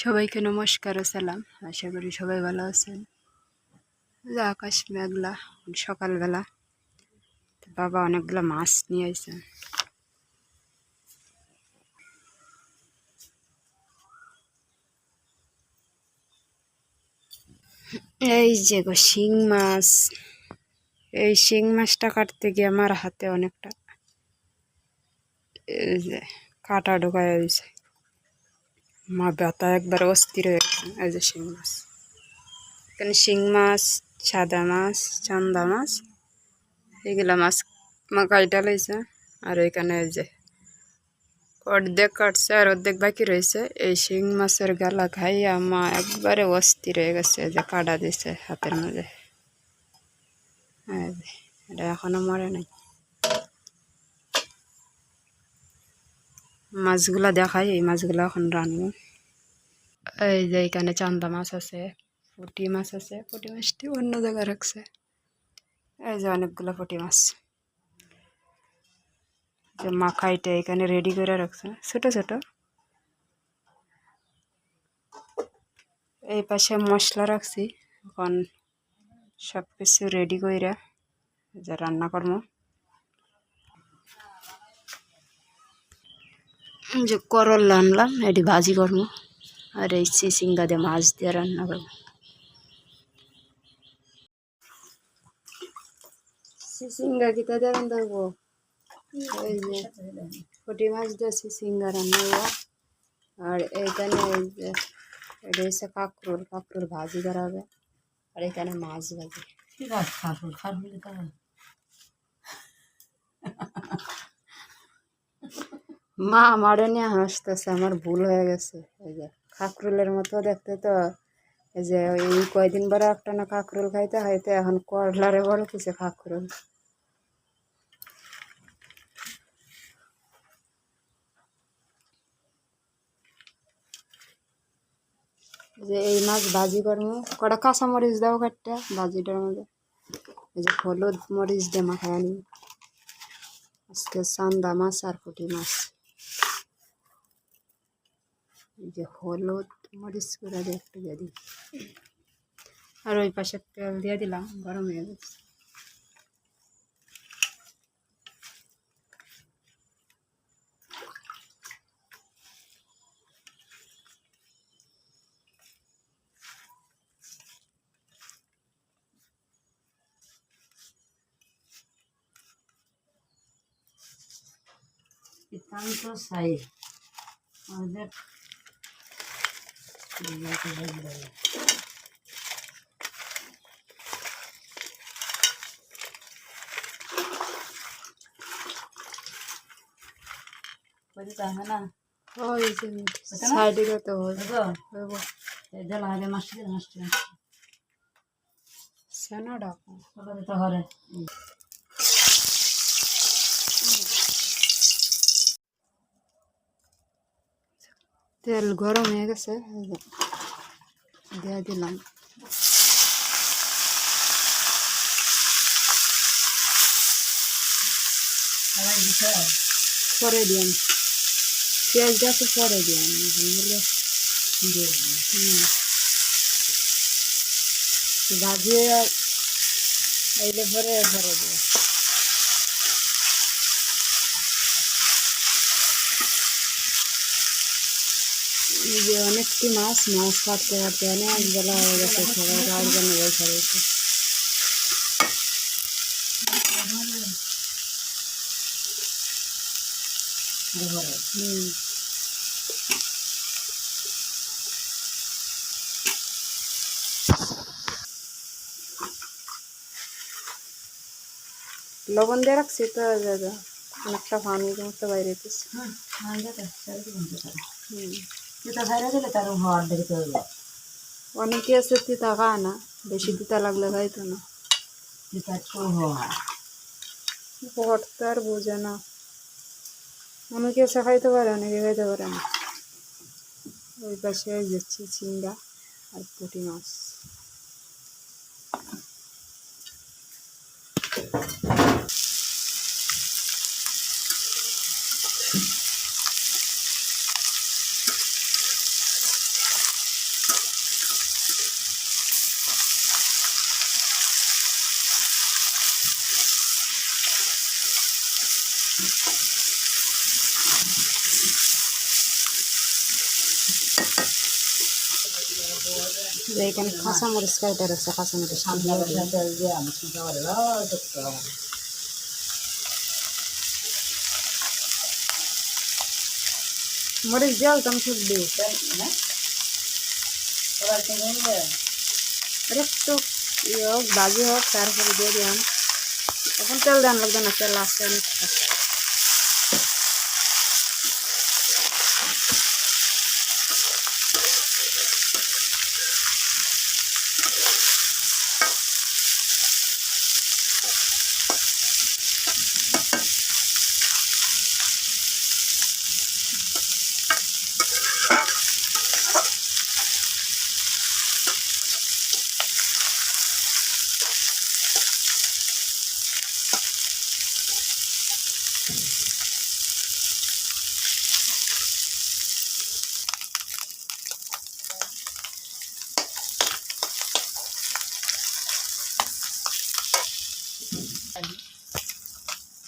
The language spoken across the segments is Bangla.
সবাইকে নমস্কার ও সালাম। আশা করি সবাই ভালো আছেন। যে আকাশ মেঘলা, সকালবেলা বাবা অনেকগুলো মাছ নিয়ে আসছে। এই যে গো শিং মাছ, এই শিং মাছটা কাটতে গিয়ে আমার হাতে অনেকটা এই যে কাটা ঢোকায় হয়েছে। মা ব্যথা একবার অস্থির হয়ে গেছে। এই যে শিং মাছ, এখানে শিং মাছ, সাদা মাছ, চান্দা মাছ, এগুলা মাছ মা কাইটা লাইছে। আর এখানে এই যে অর্ধেক কাটছে আর অর্ধেক বাকি রয়েছে। এই শিং মাছের গালা খাইয়া মা একবারে অস্থির হয়ে গেছে, যে কাটা দিছে হাতের মধ্যে। এটা এখনো মরে নাই। মাছগুলা দেখাই, এই মাছগুলা এখন রানবো। এই যে এখানে চান্দা মাছ আছে, পুঁটি মাছ আছে। পুঁটি মাছটি অন্য জায়গায় রাখছে। এই যে অনেকগুলো পুঁটি মাছ, যে মাখাইটা এখানে রেডি করে রাখছে ছোট ছোট। এই পাশে মশলা রাখছি, এখন সব কিছু রেডি কইরা যে রান্না করবো। যে করলা আনলাম, এটি ভাজি করবো। আর এই চিচিঙ্গা দিয়ে মাছ দিয়ে রান্না করবো। চিচিঙ্গা কিতা দিয়ে রান্না করবো? এই যে পুঁটি মাছ দিয়ে চিচিঙ্গা রান্না করবো। আর এইখানে এই যে এটা হচ্ছে কাঁকরোল, কাঁকরোল ভাজি করা হবে। আর এখানে মাছ ভাজি। মা আমারও নিয়ে হাসতেছে, আমার ভুল হয়ে গেছে। এই যে কাঁকরোলের মতো দেখতে তো, এই যে এই কয়দিন পরে একটা না কাঁকরোল খাইতে খাইতে এখন করলারে বড় কিছু কাঁকরোল। যে এই মাছ ভাজি করবো, কটা কাঁচামরিচ দাও কাটটা ভাজিটার মধ্যে। এই যে হলুদ মরিচ দিয়ে মাখায় আনি আজকে চান্দা মাছ আর পুঁটি মাছ। এই যে হলুদ মরিচ করে দিয়ে একটু দিয়ে দিই। আর ওই পাশে তেল দিয়ে দিলাম, গরম হয়ে গেছে। tanto sai আমাদের না ওই যে সাইডে তো জ্বালা মাসি মাসি সেনা ডাকো তো হরে তেল গরম হয়ে গেছে, দিয়ে দিলাম। পরে দিলাম পেঁয়াজটা, তো পরে দিলাম ভাজিয়ে এইলে পরে পরে দেবো। এই যে অনেকটি মাছ কাটতে কাটতে অনেক বেলা হয়ে গেছে, সবাই আর জন্য বসে রয়েছে। লবণ দিয়ে রাখছি তো, অনেকটা পানি মতো বাইরে দিচ্ছি। অনেকে আছে তিতা খায় না, বেশি তিতা লাগলে খাইতো না। তো আর বোঝে না, অনেকে এসে খাইতে পারে, অনেকে খাইতে পারে না। ওই পাশে যাচ্ছি চিংড়া আর পুঁটি মাছ। যে এখানে কাঁচামরিচ কাটা রাখছে, কাঁচামরিচ দিয়ে দিই। তেল দিয়ে আমি শুনতে পারি দেখতে হবে মরিচ দিয়ে একদম শুদ্ধি হ্যাঁ সবাই কিনে নিবে আর একটু ইয়ে হোক, ভাজি হোক, তারপরে দিয়ে দিলাম। এখন তেল দেন লাগবে না, তেল আছে অনেকটা।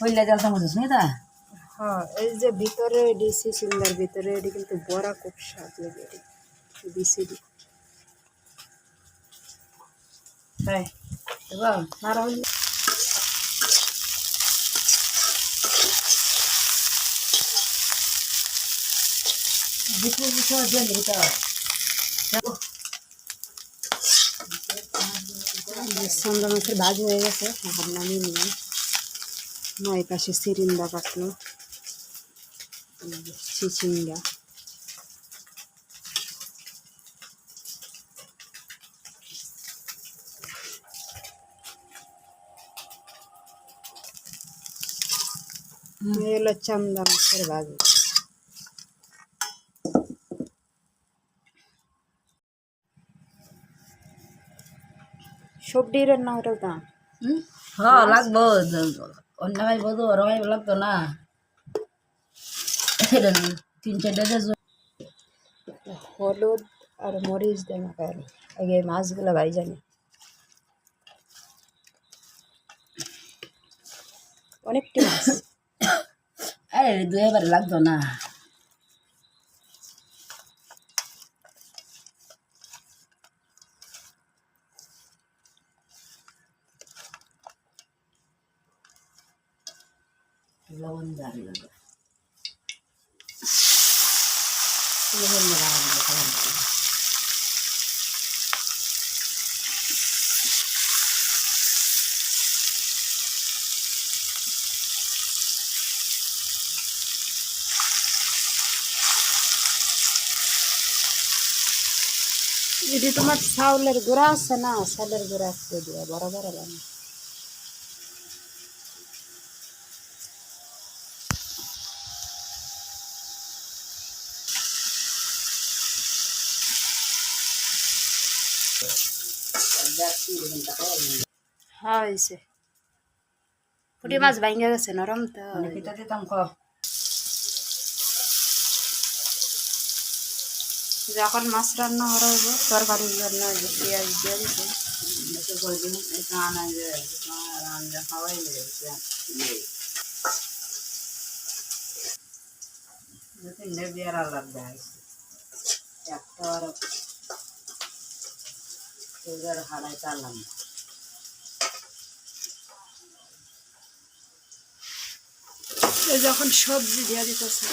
হইলে জল চামচ আছে তা হ্যাঁ, এই যে ভিতরে দিছি সিলিন্ডার ভিতরে, এটি কিন্তু বড়া খুব স্বাদ লাগে দিছি। তাই এবার নাড়া হইলে বিক্রি বিষয় দিয়ে দিতে সান্দা মাছের ভাজি হয়ে গেছে, এখন নামিয়ে নিলাম। নয় পাশে সিরিন্দা কাটলো, চিচিঙ্গা। এগুলো চান্দা মাছের ভাজি। সবজি রান্না করে তা হ্যাঁ লাগবো অন্য খাইব তো ওরা খাইব লাগতো না 3-4টা দেশ হলুদ আর মরিচ দিয়ে মাখায় আগে মাছগুলো ভাই জানি। অনেকটি মাছ, আরে দুইবার লাগতো না লবণ জারি লাগে লবণ জারি যদি তোমার চাউলের গুঁড়া আছে না, চালের গুঁড়া একটু দিয়ে বড় বড় বানি। হ্যাঁ হয়েছে, পুঁটি মাছ ভাঙে গেছে, নরম তো। পিঠা দিতাম খ যখন মাছ রান্না করা হইব তরকারির জন্য পেঁয়াজ দিয়ে দিতে। এসে করে দিন এটা আনা যে রান্না খাওয়াই তিনটে বিয়ার লাগবে একটা হারাই চালাম যখন সবজি দিয়ে দিতেছে,